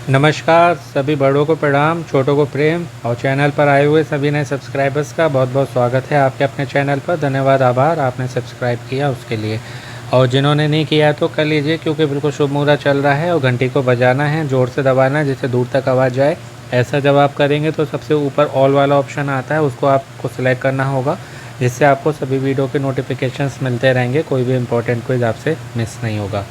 नमस्कार, सभी बड़ों को प्रणाम, छोटों को प्रेम और चैनल पर आए हुए सभी नए सब्सक्राइबर्स का बहुत बहुत स्वागत है आपके अपने चैनल पर। धन्यवाद, आभार आपने सब्सक्राइब किया उसके लिए। और जिन्होंने नहीं किया तो कर लीजिए, क्योंकि बिल्कुल शुभ मुहूर्त चल रहा है और घंटी को बजाना है, ज़ोर से दबाना है जिससे दूर तक आवाज़ जाए। ऐसा जब आप करेंगे तो सबसे ऊपर ऑल वाला ऑप्शन आता है, उसको आपको सिलेक्ट करना होगा, जिससे आपको सभी वीडियो के नोटिफिकेशंस मिलते रहेंगे, कोई भी इंपॉर्टेंट क्विज आपसे मिस नहीं होगा।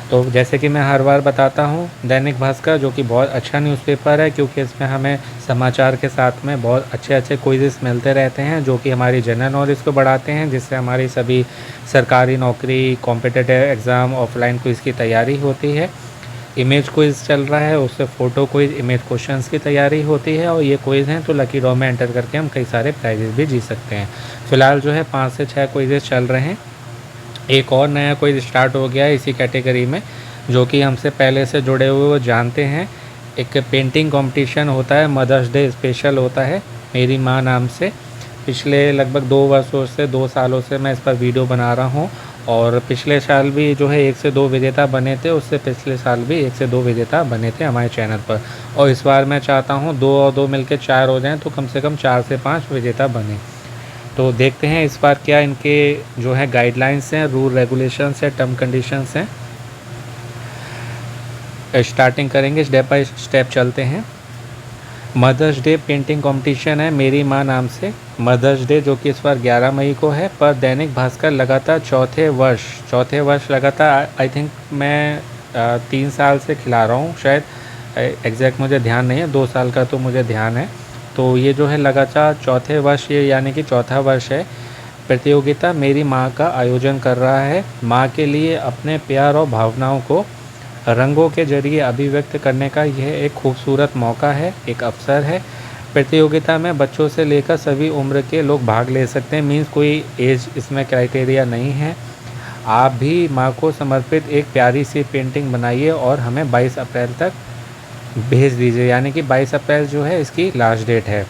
तो जैसे कि मैं हर बार बताता हूँ, दैनिक भास्कर जो कि बहुत अच्छा न्यूज़पेपर है, क्योंकि इसमें हमें समाचार के साथ में बहुत अच्छे अच्छे क्विज़ेस मिलते रहते हैं जो कि हमारी जनरल नॉलेज को बढ़ाते हैं, जिससे हमारी सभी सरकारी नौकरी, कॉम्पिटिटिव एग्ज़ाम, ऑफलाइन क्विज़ की तैयारी होती है। इमेज क्विज़ चल रहा है, उससे फ़ोटो क्विज़, इमेज क्वेश्चंस की तैयारी होती है, और ये क्विज़ हैं तो लकी ड्रॉ में एंटर करके हम कई सारे प्राइजेस भी जीत सकते हैं। फ़िलहाल जो है 5 से 6 क्विज़ेस चल रहे हैं। एक और नया कोई स्टार्ट हो गया है इसी कैटेगरी में, जो कि हमसे पहले से जुड़े हुए वो जानते हैं। एक पेंटिंग कंपटीशन होता है, मदर्स डे स्पेशल होता है मेरी माँ नाम से। पिछले लगभग 2 वर्षों से 2 सालों से मैं इस पर वीडियो बना रहा हूँ, और पिछले साल भी जो है 1 से 2 विजेता बने थे, उससे पिछले साल भी 1 से 2 विजेता बने थे हमारे चैनल पर। और इस बार मैं चाहता हूँ 2 और 2 मिलकर 4 हो जाएँ, तो कम से कम 4 से 5 विजेता बने। तो देखते हैं इस बार क्या इनके जो है गाइडलाइंस हैं, रूल रेगुलेशंस हैं, टर्म कंडीशंस हैं। स्टार्टिंग करेंगे, स्टेप बाय स्टेप चलते हैं। मदर्स डे पेंटिंग कंपटीशन है मेरी माँ नाम से। मदर्स डे जो कि इस बार 11 मई को है, पर दैनिक भास्कर लगातार चौथे वर्ष लगातार, आई थिंक मैं 3 साल से खिला रहा हूँ, शायद एग्जैक्ट मुझे ध्यान नहीं है, 2 साल का तो मुझे ध्यान है। तो ये जो है लगातार चौथे वर्ष, ये यानी कि चौथा वर्ष है। प्रतियोगिता मेरी माँ का आयोजन कर रहा है। माँ के लिए अपने प्यार और भावनाओं को रंगों के जरिए अभिव्यक्त करने का यह एक खूबसूरत मौका है, एक अवसर है। प्रतियोगिता में बच्चों से लेकर सभी उम्र के लोग भाग ले सकते हैं, मीन्स कोई एज इसमें क्राइटेरिया नहीं है। आप भी माँ को समर्पित एक प्यारी सी पेंटिंग बनाइए और हमें 22 अप्रैल तक भेज दीजिए, यानी कि 22 अप्रैल जो है इसकी लास्ट डेट है।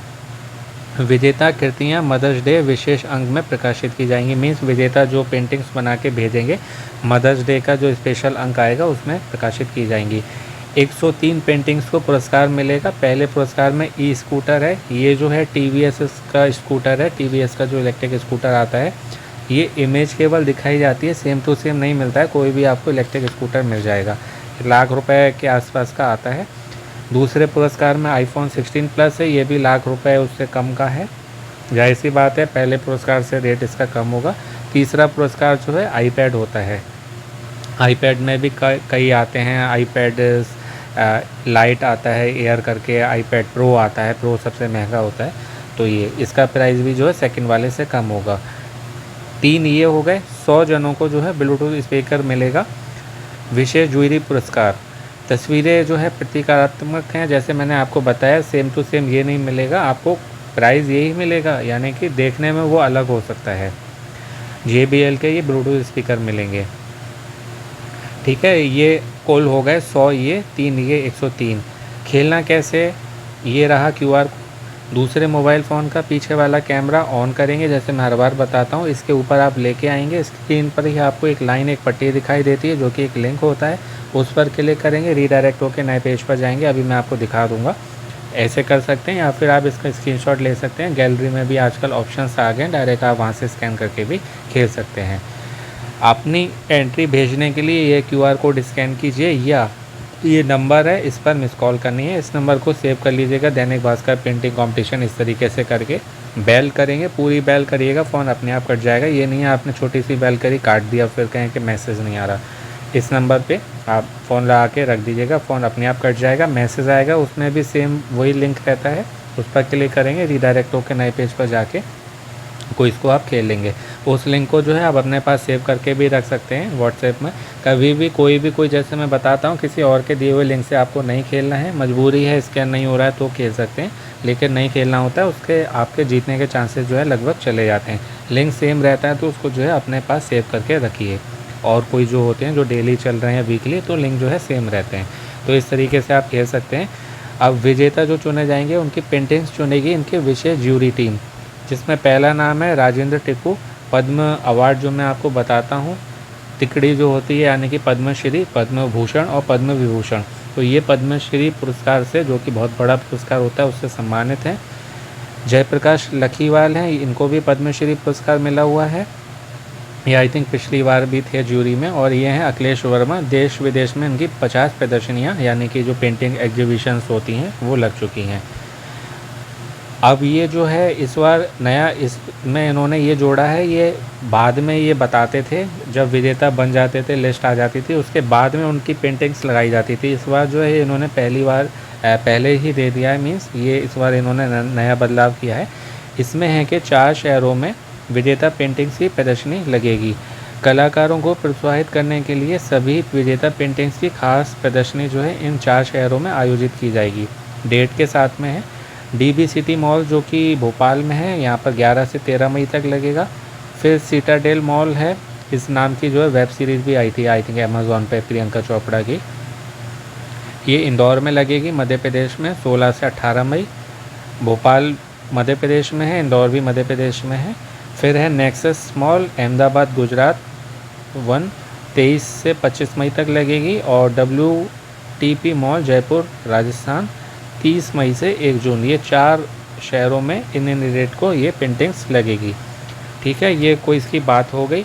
विजेता कृतियाँ मदर्स डे विशेष अंक में प्रकाशित की जाएंगी, मीन्स विजेता जो पेंटिंग्स बना के भेजेंगे, मदर्स डे का जो स्पेशल अंक आएगा उसमें प्रकाशित की जाएंगी। 103 पेंटिंग्स को पुरस्कार मिलेगा। पहले पुरस्कार में ई स्कूटर है, ये जो है टीवीएस का स्कूटर है, टीवीएस का जो इलेक्ट्रिक स्कूटर आता है। ये इमेज केवल दिखाई जाती है, सेम टू सेम नहीं मिलता है, कोई भी आपको इलेक्ट्रिक स्कूटर मिल जाएगा। 1 लाख रुपए के आसपास का आता है। दूसरे पुरस्कार में आईफोन 16 प्लस है, ये भी 1 लाख रुपए उससे कम का है। जाहिर सी बात है, पहले पुरस्कार से रेट इसका कम होगा। तीसरा पुरस्कार जो है आईपैड होता है। आईपैड में भी कई आते हैं, आईपैड लाइट आता है एयर करके, आईपैड प्रो आता है, प्रो सबसे महंगा होता है। तो ये इसका प्राइस भी जो है सेकंड वाले से कम होगा। 3 ये हो गए। 100 जनों को जो है ब्लूटूथ स्पीकर मिलेगा। विशेष जूरी पुरस्कार, तस्वीरें जो है प्रतीकात्मक हैं, जैसे मैंने आपको बताया, सेम टू सेम ये नहीं मिलेगा आपको, प्राइस यही मिलेगा, यानी कि देखने में वो अलग हो सकता है। JBL के ये ब्लूटूथ स्पीकर मिलेंगे, ठीक है। ये कुल हो गए 100, ये 3, ये 103। खेलना कैसे, ये रहा QR। दूसरे मोबाइल फ़ोन का पीछे वाला कैमरा ऑन करेंगे, जैसे मैं हर बार बताता हूँ, इसके ऊपर आप लेके आएंगे, स्क्रीन पर ही आपको एक लाइन, एक पट्टी दिखाई देती है जो कि एक लिंक होता है, उस पर क्लिक करेंगे, रीडायरेक्ट होकर नए पेज पर जाएंगे। अभी मैं आपको दिखा दूंगा, ऐसे कर सकते हैं, या फिर आप इसका स्क्रीनशॉट ले सकते हैं। गैलरी में भी आजकल ऑप्शंस आ गए, डायरेक्ट आप वहाँ से स्कैन करके भी खेल सकते हैं। अपनी एंट्री भेजने के लिए ये QR कोड स्कैन कीजिए, या ये नंबर है, इस पर मिस कॉल करनी है। इस नंबर को सेव कर लीजिएगा, दैनिक भास्कर पेंटिंग कंपटीशन, इस तरीके से करके बेल करेंगे, पूरी बेल करिएगा, फ़ोन अपने आप कट जाएगा। ये नहीं है आपने छोटी सी बेल करी, काट दिया, फिर कहें कि मैसेज नहीं आ रहा। इस नंबर पे आप फ़ोन लगा के रख दीजिएगा, फ़ोन अपने आप कट जाएगा। मैसेज आएगा, उसमें भी सेम वही लिंक रहता है, उस पर क्लिक करेंगे, रीडायरेक्ट होकर नए पेज पर जाके कोई इसको आप खेल लेंगे। उस लिंक को जो है आप अपने पास सेव करके भी रख सकते हैं व्हाट्सएप में। कभी भी कोई जैसे मैं बताता हूँ, किसी और के दिए हुए लिंक से आपको नहीं खेलना है, मजबूरी है, स्कैन नहीं हो रहा है तो खेल सकते हैं, लेकिन नहीं खेलना होता है, उसके आपके जीतने के चांसेस जो है लगभग चले जाते हैं। लिंक सेम रहता है तो उसको जो है अपने पास सेव करके रखिए। और कोई जो होते हैं जो डेली चल रहे हैं, वीकली, तो लिंक जो है सेम रहते हैं। तो इस तरीके से आप खेल सकते हैं। अब विजेता जो चुने जाएंगे, उनकी पेंटिंग्स चुनेगी इनके विशेष ज्यूरी टीम, जिसमें पहला नाम है राजेंद्र टिक्कू। पद्म अवार्ड जो मैं आपको बताता हूँ, तिकड़ी जो होती है यानी कि पद्मश्री, पद्म भूषण और पद्म विभूषण। तो ये पद्मश्री पुरस्कार से, जो कि बहुत बड़ा पुरस्कार होता है, उससे सम्मानित हैं। जयप्रकाश लखीवाल हैं, इनको भी पद्मश्री पुरस्कार मिला हुआ है। ये आई थिंक पिछली बार भी थे ज्यूरी में। और ये हैं अखिलेश वर्मा, देश विदेश में इनकी 50 प्रदर्शनियाँ यानी कि जो पेंटिंग एग्जीबिशंस होती हैं वो लग चुकी हैं। अब ये जो है इस बार नया इसमें इन्होंने ये जोड़ा है, ये बाद में ये बताते थे जब विजेता बन जाते थे, लिस्ट आ जाती थी, उसके बाद में उनकी पेंटिंग्स लगाई जाती थी। इस बार जो है इन्होंने पहले ही दे दिया है, मीन्स ये इस बार इन्होंने नया बदलाव किया है। इसमें है कि 4 शहरों में विजेता पेंटिंग्स की प्रदर्शनी लगेगी। कलाकारों को प्रोत्साहित करने के लिए सभी विजेता पेंटिंग्स की खास प्रदर्शनी जो है इन 4 शहरों में आयोजित की जाएगी। डेट के साथ में है डीबी सिटी मॉल जो कि भोपाल में है, यहाँ पर 11 से 13 मई तक लगेगा। फिर सिटाडेल मॉल है, इस नाम की जो है वेब सीरीज़ भी आई थी आई थिंक अमेज़ॉन पे, प्रियंका चोपड़ा की। ये इंदौर में लगेगी मध्य प्रदेश में 16 से 18 मई। भोपाल मध्य प्रदेश में है, इंदौर भी मध्य प्रदेश में है। फिर है नेक्सस मॉल अहमदाबाद गुजरात 23 से 25 मई तक लगेगी। और WTP मॉल जयपुर राजस्थान 30 मई से 1 जून। ये 4 शहरों में इन डेट को ये पेंटिंग्स लगेगी। ठीक है, ये कोई इसकी बात हो गई।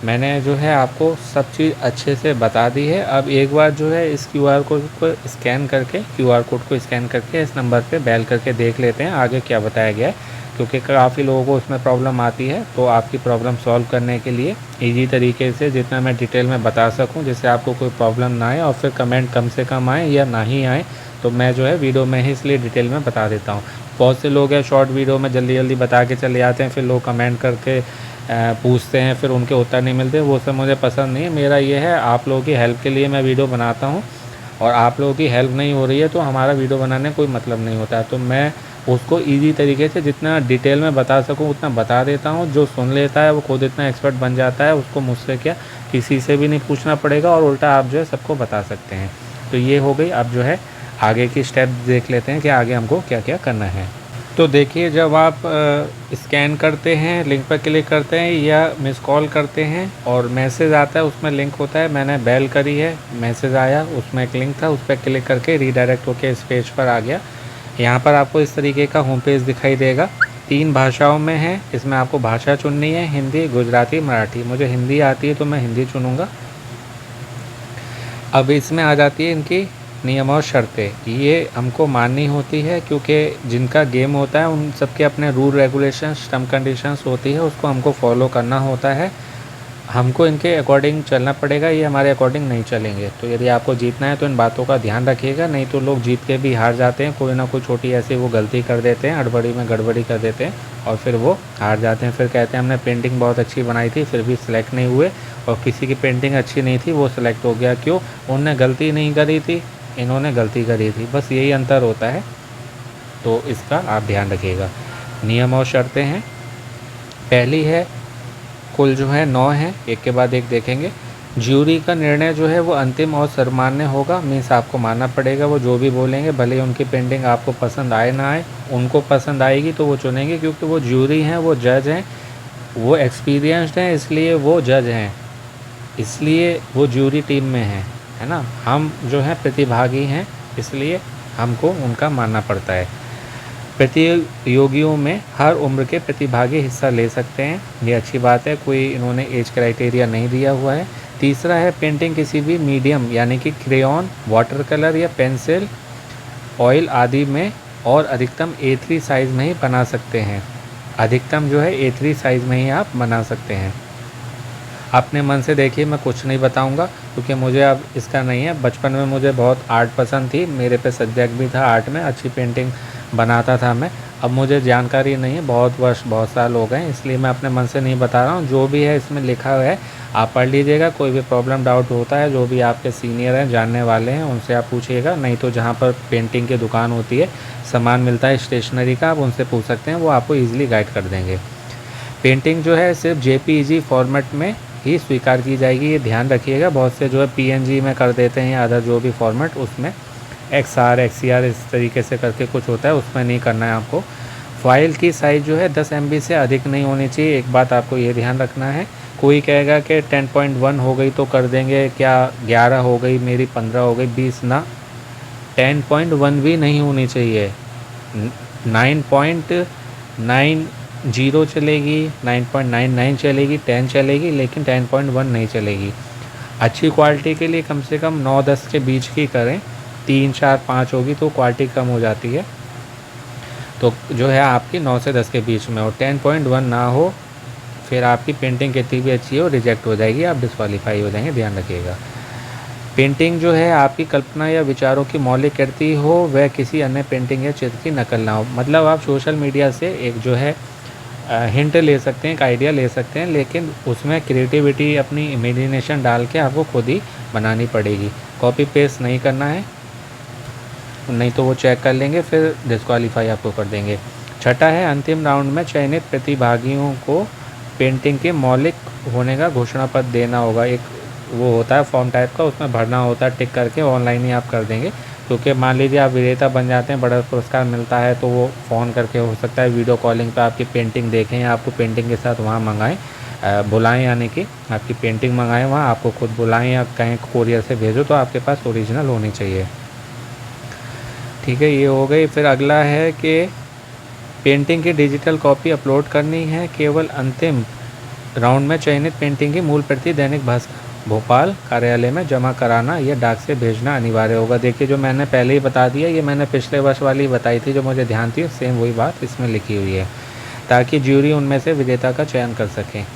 मैंने जो है आपको सब चीज़ अच्छे से बता दी है। अब एक बार जो है इस QR कोड को स्कैन करके इस नंबर पे बेल करके देख लेते हैं आगे क्या बताया गया है, क्योंकि काफ़ी लोगों को उसमें प्रॉब्लम आती है। तो आपकी प्रॉब्लम सॉल्व करने के लिए ईजी तरीके से जितना मैं डिटेल में बता सकूं, जिससे आपको कोई प्रॉब्लम ना आए और फिर कमेंट कम से कम आए या ना ही आए, तो मैं जो है वीडियो में ही इसलिए डिटेल में बता देता हूँ। बहुत से लोग हैं शॉर्ट वीडियो में जल्दी जल्दी बता के चले जाते हैं, फिर लोग कमेंट करके पूछते हैं, फिर उनके उत्तर नहीं मिलते। वो सब मुझे पसंद नहीं है। मेरा ये है आप लोगों की हेल्प के लिए मैं वीडियो बनाता हूँ, और आप लोगों की हेल्प नहीं हो रही है तो हमारा वीडियो बनाने कोई मतलब नहीं होता है। तो मैं उसको ईजी तरीके से जितना डिटेल में बता सकूँ उतना बता देता हूँ। जो सुन लेता है वो खुद इतना एक्सपर्ट बन जाता है, उसको मुझसे क्या किसी से भी नहीं पूछना पड़ेगा, और उल्टा आप जो है सबको बता सकते हैं। तो ये हो गई। अब जो है आगे की स्टेप देख लेते हैं कि आगे हमको क्या क्या करना है। तो देखिए, जब आप स्कैन करते हैं, लिंक पर क्लिक करते हैं या मिस कॉल करते हैं और मैसेज आता है, उसमें लिंक होता है। मैंने बेल करी है, मैसेज आया, उसमें एक लिंक था, उस पर क्लिक करके रीडायरेक्ट होकर इस पेज पर आ गया। यहाँ पर आपको इस तरीके का होम पेज दिखाई देगा। 3 भाषाओं में है, इसमें आपको भाषा चुननी है, हिंदी, गुजराती, मराठी। मुझे हिंदी आती है तो मैं हिंदी चुनूँगा। अब इसमें आ जाती है इनकी नियम और शर्तें। ये हमको माननी होती है, क्योंकि जिनका गेम होता है उन सबके अपने रूल रेगुलेशंस, टर्म कंडीशंस होती है, उसको हमको फॉलो करना होता है। हमको इनके अकॉर्डिंग चलना पड़ेगा, ये हमारे अकॉर्डिंग नहीं चलेंगे। तो यदि आपको जीतना है तो इन बातों का ध्यान रखिएगा, नहीं तो लोग जीत के भी हार जाते हैं। कोई ना कोई छोटी ऐसी वो गलती कर देते हैं, हड़बड़ी में गड़बड़ी कर देते हैं और फिर वो हार जाते हैं। फिर कहते हैं हमने पेंटिंग बहुत अच्छी बनाई थी फिर भी सिलेक्ट नहीं हुए, और किसी की पेंटिंग अच्छी नहीं थी वो सिलेक्ट हो गया। क्यों? उनने गलती नहीं करी थी, इन्होंने गलती करी थी, बस यही अंतर होता है। तो इसका आप ध्यान रखिएगा। नियम और शर्तें हैं, पहली है, कुल जो है 9 हैं, एक के बाद एक देखेंगे। ज्यूरी का निर्णय जो है वो अंतिम और सर्वमान्य होगा, मीन्स आपको मानना पड़ेगा वो जो भी बोलेंगे, भले ही उनकी पेंटिंग आपको पसंद आए ना आए। उनको पसंद आएगी तो वो चुनेंगे, क्योंकि वो ज्यूरी हैं, वो जज हैं, वो एक्सपीरियंस्ड हैं, इसलिए वो जज हैं, इसलिए वो ज्यूरी टीम में हैं, है ना। हम जो हैं प्रतिभागी हैं, इसलिए हमको उनका मानना पड़ता है। प्रतियोगियों में हर उम्र के प्रतिभागी हिस्सा ले सकते हैं, ये अच्छी बात है, कोई इन्होंने एज क्राइटेरिया नहीं दिया हुआ है। तीसरा है, पेंटिंग किसी भी मीडियम यानी कि क्रेयॉन, वाटर कलर या पेंसिल, ऑयल आदि में और अधिकतम A3 साइज़ में ही बना सकते हैं। अधिकतम जो है A3 साइज़ में ही आप बना सकते हैं। अपने मन से देखिए, मैं कुछ नहीं बताऊंगा क्योंकि मुझे अब इसका नहीं है। बचपन में मुझे बहुत आर्ट पसंद थी, मेरे पे सब्जेक्ट भी था आर्ट में, अच्छी पेंटिंग बनाता था मैं। अब मुझे जानकारी नहीं है, बहुत साल हो गए, इसलिए मैं अपने मन से नहीं बता रहा हूँ। जो भी है इसमें लिखा हुआ है आप पढ़ लीजिएगा। कोई भी प्रॉब्लम डाउट होता है, जो भी आपके सीनियर हैं, जानने वाले हैं, उनसे आप पूछिएगा। नहीं तो जहाँ पर पेंटिंग की दुकान होती है, सामान मिलता है स्टेशनरी का, आप उनसे पूछ सकते हैं, वो आपको ईजिली गाइड कर देंगे। पेंटिंग जो है सिर्फ JPEG फॉर्मेट में ही स्वीकार की जाएगी, ये ध्यान रखिएगा। बहुत से जो है PNG में कर देते हैं या अदर जो भी फॉर्मेट, उसमें XR XCR इस तरीके से करके कुछ होता है, उसमें नहीं करना है आपको। फाइल की साइज़ जो है 10 MB से अधिक नहीं होनी चाहिए, एक बात आपको ये ध्यान रखना है। कोई कहेगा कि 10.1 हो गई तो कर देंगे क्या, 11 हो गई मेरी, 15 हो गई, 20 ना, 10.1 भी नहीं होनी चाहिए। 9.90 चलेगी, 9.99 चलेगी, 10 चलेगी, लेकिन 10.1 नहीं चलेगी। अच्छी क्वालिटी के लिए कम से कम 9-10 के बीच की करें, 3, 4, 5 होगी तो क्वालिटी कम हो जाती है। तो जो है आपकी 9 से 10 के बीच में हो, 10.1 ना हो, फिर आपकी पेंटिंग कितनी भी अच्छी हो रिजेक्ट हो जाएगी, आप डिस्क्वालीफाई हो जाएंगे, ध्यान रखिएगा। पेंटिंग जो है आपकी कल्पना या विचारों की मौलिक कृति हो, वह किसी अन्य पेंटिंग या चित्र की नकल ना हो। मतलब आप सोशल मीडिया से एक जो है हिंट ले सकते हैं, एक आइडिया ले सकते हैं, लेकिन उसमें क्रिएटिविटी अपनी इमेजिनेशन डाल के आपको खुद ही बनानी पड़ेगी। कॉपी पेस्ट नहीं करना है, नहीं तो वो चेक कर लेंगे, फिर डिस्क्वालीफाई आपको कर देंगे। छठा है, अंतिम राउंड में चयनित प्रतिभागियों को पेंटिंग के मौलिक होने का घोषणा पत्र देना होगा। एक वो होता है फॉर्म टाइप का, उसमें भरना होता है, टिक करके ऑनलाइन ही आप कर देंगे। क्योंकि मान लीजिए आप विजेता बन जाते हैं, बड़ा पुरस्कार मिलता है, तो वो फ़ोन करके हो सकता है वीडियो कॉलिंग पे आपकी पेंटिंग देखें, या आपको पेंटिंग के साथ वहाँ मंगाएं, बुलाएं, यानी कि आपकी पेंटिंग मंगाएं वहाँ, आपको खुद बुलाएं या कहें कोरियर से भेजो, तो आपके पास ओरिजिनल होनी चाहिए। ठीक है, ये हो गई। फिर अगला है कि पेंटिंग की डिजिटल कॉपी अपलोड करनी है। केवल अंतिम राउंड में चयनित पेंटिंग की मूल प्रति दैनिक भास्कर भोपाल कार्यालय में जमा कराना या डाक से भेजना अनिवार्य होगा। देखिए, जो मैंने पहले ही बता दिया, ये मैंने पिछले वर्ष वाली बताई थी, जो मुझे ध्यान थी, सेम वही बात इसमें लिखी हुई है, ताकि ज्यूरी उनमें से विजेता का चयन कर सकें।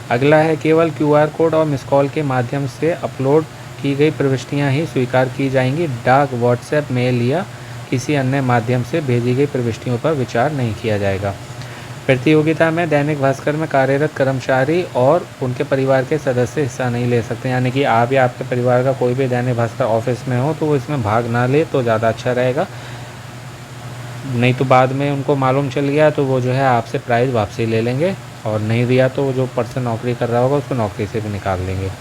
अगला है, केवल QR कोड और मिस कॉल के माध्यम से अपलोड की गई प्रविष्टियाँ ही स्वीकार की जाएंगी। डाक, व्हाट्सएप, मेल या किसी अन्य माध्यम से भेजी गई प्रविष्टियों पर विचार नहीं किया जाएगा। प्रतियोगिता में दैनिक भास्कर में कार्यरत कर्मचारी और उनके परिवार के सदस्य हिस्सा नहीं ले सकते, यानी कि आप या आपके परिवार का कोई भी दैनिक भास्कर ऑफिस में हो तो वो इसमें भाग ना ले तो ज़्यादा अच्छा रहेगा। नहीं तो बाद में उनको मालूम चल गया तो वो जो है आपसे प्राइज़ वापसी ले लेंगे, और नहीं दिया तो जो पर्सन नौकरी कर रहा होगा उसको नौकरी से भी निकाल देंगे।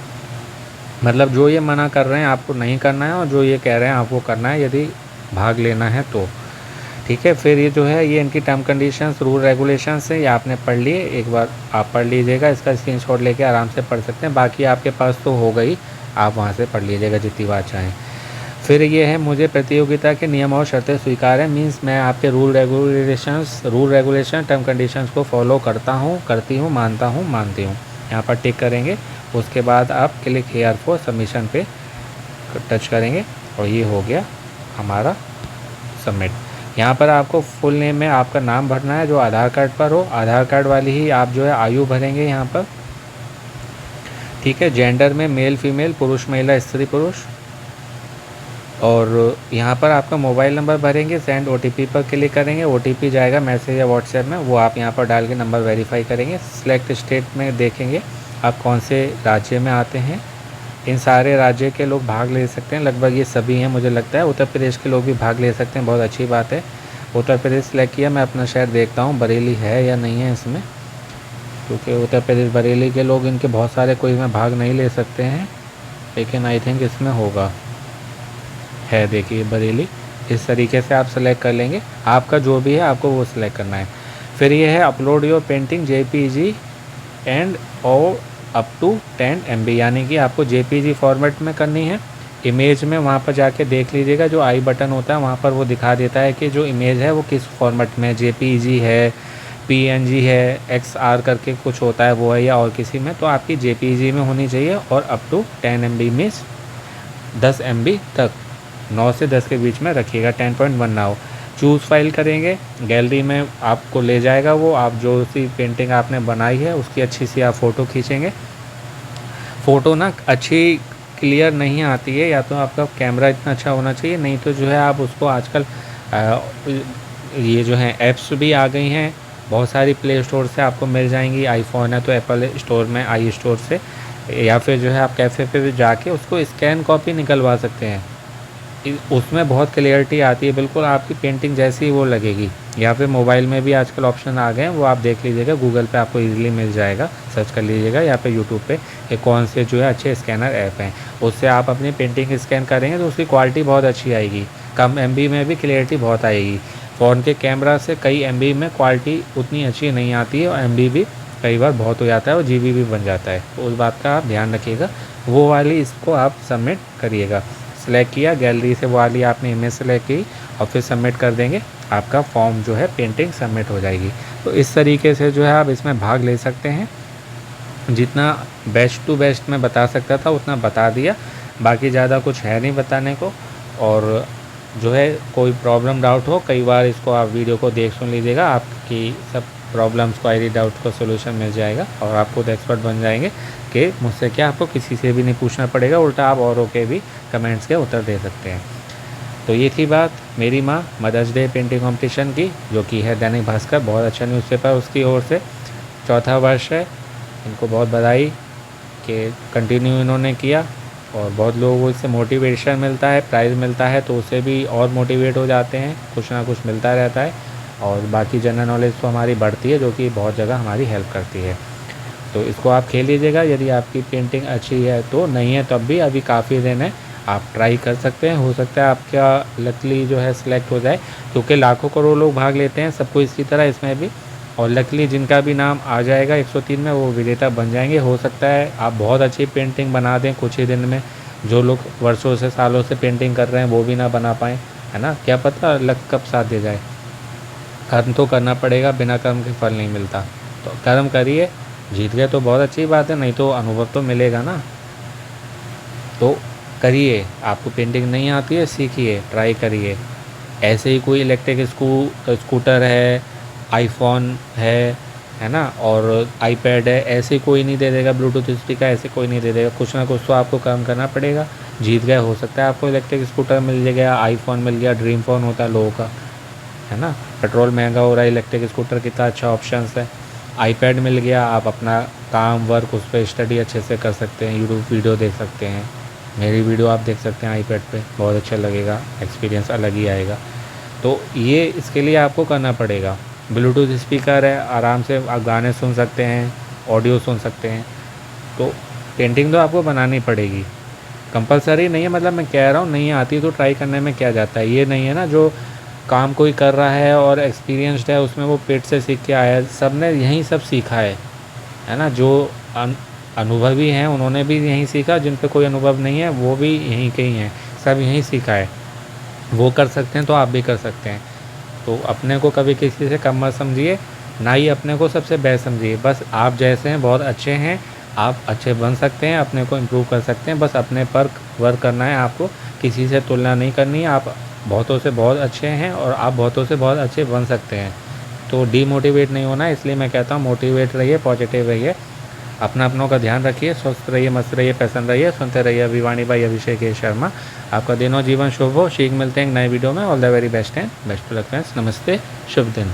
मतलब जो ये मना कर रहे हैं आपको नहीं करना है, और जो ये कह रहे हैं आपको करना है, यदि भाग लेना है तो। ठीक है, फिर ये जो है ये इनकी टर्म कंडीशंस, रूल रेगुलेशंस है, ये आपने पढ़ लिए, एक बार आप पढ़ लीजिएगा, इसका स्क्रीनशॉट लेके आराम से पढ़ सकते हैं। बाकी आपके पास तो हो गई, आप वहाँ से पढ़ लीजिएगा जितनी बार चाहें। फिर ये है, मुझे प्रतियोगिता के नियम और शर्तें स्वीकार है, मीन्स मैं आपके रूल रेगुलेशन टर्म कंडीशंस को फॉलो करता हूँ, करती हूँ, मानती हूँ। यहाँ पर टिक करेंगे, उसके बाद आप क्लिक हियर फॉर सबमिशन पे टच करेंगे, और ये हो गया हमारा सबमिट। यहाँ पर आपको फुल नेम में आपका नाम भरना है, जो आधार कार्ड पर हो, आधार कार्ड वाली ही आप जो है आयु भरेंगे यहाँ पर। ठीक है, जेंडर में मेल फीमेल, पुरुष महिला, स्त्री पुरुष, और यहाँ पर आपका मोबाइल नंबर भरेंगे, सेंड OTP पर क्लिक करेंगे, OTP जाएगा मैसेज या व्हाट्सएप में, वो आप यहाँ पर डाल के नंबर वेरीफाई करेंगे। सिलेक्ट स्टेट में देखेंगे आप कौन से राज्य में आते हैं। इन सारे राज्य के लोग भाग ले सकते हैं, लगभग ये सभी हैं मुझे लगता है। उत्तर प्रदेश के लोग भी भाग ले सकते हैं, बहुत अच्छी बात है। उत्तर प्रदेश सेलेक्ट किया, मैं अपना शहर देखता हूँ बरेली है या नहीं है इसमें, क्योंकि उत्तर प्रदेश बरेली के लोग इनके बहुत सारे कोई में भाग नहीं ले सकते हैं, लेकिन आई थिंक इसमें होगा, है, देखिए बरेली। इस तरीके से आप सेलेक्ट कर लेंगे, आपका जो भी है आपको वो सिलेक्ट करना है। फिर ये है, upload your painting JPG and और अप टू 10 MB, यानी कि आपको JPG फॉर्मेट में करनी है। इमेज में वहाँ पर जाके देख लीजिएगा, जो आई बटन होता है वहाँ पर वो दिखा देता है कि जो इमेज है वो किस फॉर्मेट में, JPG है, PNG है, XR करके कुछ होता है वो है, या और किसी में, तो आपकी JPG में होनी चाहिए, और अप टू 10 MB में 10 MB तक, 9 से 10 के बीच में रखिएगा, 10.1 ना हो। चूज़ फाइल करेंगे, गैलरी में आपको ले जाएगा वो, आप जो सी पेंटिंग आपने बनाई है उसकी अच्छी सी आप फ़ोटो खींचेंगे। फ़ोटो ना अच्छी क्लियर नहीं आती है, या तो आपका कैमरा इतना अच्छा होना चाहिए, नहीं तो जो है आप उसको आजकल ये जो है ऐप्स भी आ गई हैं बहुत सारी, प्ले स्टोर से आपको मिल जाएंगी। आईफोन है तो एप्पल स्टोर में, आई स्टोर से, या फिर जो है आप कैफ़े पे भी जाके उसको स्कैन कॉपी निकलवा सकते हैं, उसमें बहुत क्लियरिटी आती है, बिल्कुल आपकी पेंटिंग जैसी ही वो लगेगी। या फिर मोबाइल में भी आजकल ऑप्शन आ गए हैं, वो आप देख लीजिएगा, गूगल पे आपको इजीली मिल जाएगा, सर्च कर लीजिएगा, या फिर यूट्यूब पे ये कौन से जो है अच्छे स्कैनर ऐप हैं, उससे आप अपनी पेंटिंग स्कैन करेंगे तो उसकी क्वालिटी बहुत अच्छी आएगी, कम MB में भी क्लियरिटी बहुत आएगी। फ़ोन के कैमरा से कई MB में क्वालिटी उतनी अच्छी नहीं आती है, और MB भी कई बार बहुत हो जाता है और जीबी भी बन जाता है, तो उस बात का आप ध्यान रखिएगा। वो वाली इसको आप सबमिट करिएगा। सेलेक्ट किया गैलरी से, वो वाली आपने इमेज सेलेक्ट की और फिर सबमिट कर देंगे, आपका फॉर्म जो है पेंटिंग सबमिट हो जाएगी। तो इस तरीके से जो है आप इसमें भाग ले सकते हैं। जितना बेस्ट टू बेस्ट मैं बता सकता था उतना बता दिया, बाकी ज़्यादा कुछ है नहीं बताने को। और जो है कोई प्रॉब्लम डाउट हो, कई बार इसको आप वीडियो को देख सुन लीजिएगा, आपकी सब प्रॉब्लम्स क्वायरी डाउट को सोल्यूशन मिल जाएगा और आप खुद एक्सपर्ट बन जाएंगे कि मुझसे क्या, आपको किसी से भी नहीं पूछना पड़ेगा, उल्टा आप औरों के भी कमेंट्स के उत्तर दे सकते हैं। तो ये थी बात मेरी माँ मदर्स डे पेंटिंग कंपटीशन की, जो कि है दैनिक भास्कर, बहुत अच्छा न्यूज़पेपर उसकी ओर से, चौथा वर्ष है। इनको बहुत बधाई कि कंटिन्यू इन्होंने किया और बहुत लोगों को इससे मोटिवेशन मिलता है, प्राइज़ मिलता है तो उससे भी और मोटिवेट हो जाते हैं, कुछ ना कुछ मिलता रहता है और बाकी जनरल नॉलेज तो हमारी बढ़ती है, जो कि बहुत जगह हमारी हेल्प करती है। तो इसको आप खेल लीजिएगा, यदि आपकी पेंटिंग अच्छी है तो, नहीं है तब भी अभी काफ़ी दिन है, आप ट्राई कर सकते हैं, हो सकता है आपका लकली जो है सिलेक्ट हो जाए, क्योंकि लाखों करोड़ लोग भाग लेते हैं, सबको इसी तरह इसमें भी, और लकली जिनका भी नाम आ जाएगा 103 में वो विजेता बन जाएंगे। हो सकता है आप बहुत अच्छी पेंटिंग बना दें कुछ ही दिन में, जो लोग वर्षों से सालों से पेंटिंग कर रहे हैं वो भी ना बना पाएँ, है ना, क्या पता लक कब साथ दे जाए। कर्म तो करना पड़ेगा, बिना कर्म के फल नहीं मिलता, तो कर्म करिए, जीत गए तो बहुत अच्छी बात है, नहीं तो अनुभव तो मिलेगा ना। तो करिए, आपको पेंटिंग नहीं आती है सीखिए, ट्राई करिए। ऐसे ही कोई इलेक्ट्रिक स्कूटर है, आईफोन है ना, और आईपैड है, ऐसे कोई नहीं दे देगा, ब्लूटूथ स्पीकर ऐसे कोई नहीं दे देगा, कुछ ना कुछ तो आपको काम करना पड़ेगा। जीत गए, हो सकता है आपको इलेक्ट्रिक स्कूटर मिल गया, आईफोन मिल गया, ड्रीम फ़ोन होता है लोगों का, है ना, पेट्रोल महंगा हो रहा है, इलेक्ट्रिक स्कूटर कितना अच्छा ऑप्शन है, आईपैड मिल गया, आप अपना काम वर्क उस पर स्टडी अच्छे से कर सकते हैं, यूट्यूब वीडियो देख सकते हैं, मेरी वीडियो आप देख सकते हैं आईपैड पे, बहुत अच्छा लगेगा, एक्सपीरियंस अलग ही आएगा। तो ये इसके लिए आपको करना पड़ेगा। ब्लूटूथ स्पीकर है, आराम से आप गाने सुन सकते हैं, ऑडियो सुन सकते हैं। तो पेंटिंग तो आपको बनानी पड़ेगी, कंपलसरी नहीं है, मतलब मैं कह रहा हूँ नहीं आती तो ट्राई करने में क्या जाता है, ये नहीं है ना जो काम कोई कर रहा है और एक्सपीरियंस्ड है उसमें वो पेट से सीख के आया है, सब ने यहीं सब सीखा है ना, जो अनुभवी हैं उन्होंने भी यहीं सीखा, जिन पे कोई अनुभव नहीं है वो भी यहीं के ही हैं, सब यहीं सीखा है, वो कर सकते हैं तो आप भी कर सकते हैं। तो अपने को कभी किसी से कम मत समझिए, ना ही अपने को सबसे बेस्ट समझिए, बस आप जैसे हैं बहुत अच्छे हैं, आप अच्छे बन सकते हैं, अपने को इम्प्रूव कर सकते हैं, बस अपने पर वर्क करना है आपको, किसी से तुलना नहीं करनी है, आप बहुतों से बहुत अच्छे हैं और आप बहुतों से बहुत अच्छे बन सकते हैं। तो डीमोटिवेट नहीं होना है, इसलिए मैं कहता हूँ मोटिवेट रहिए, पॉजिटिव रहिए, अपना अपनों का ध्यान रखिए, स्वस्थ रहिए, मस्त रहिए, प्रसन्न रहिए, सुनते रहिए अभिवाणी भाई अभिषेक शर्मा। आपका दिन और जीवन शुभ हो, शीघ्र मिलते हैं एक नए वीडियो में, ऑल द वेरी बेस्ट हैं, बेस्ट लक फ्रेंड्स, नमस्ते, शुभ दिन।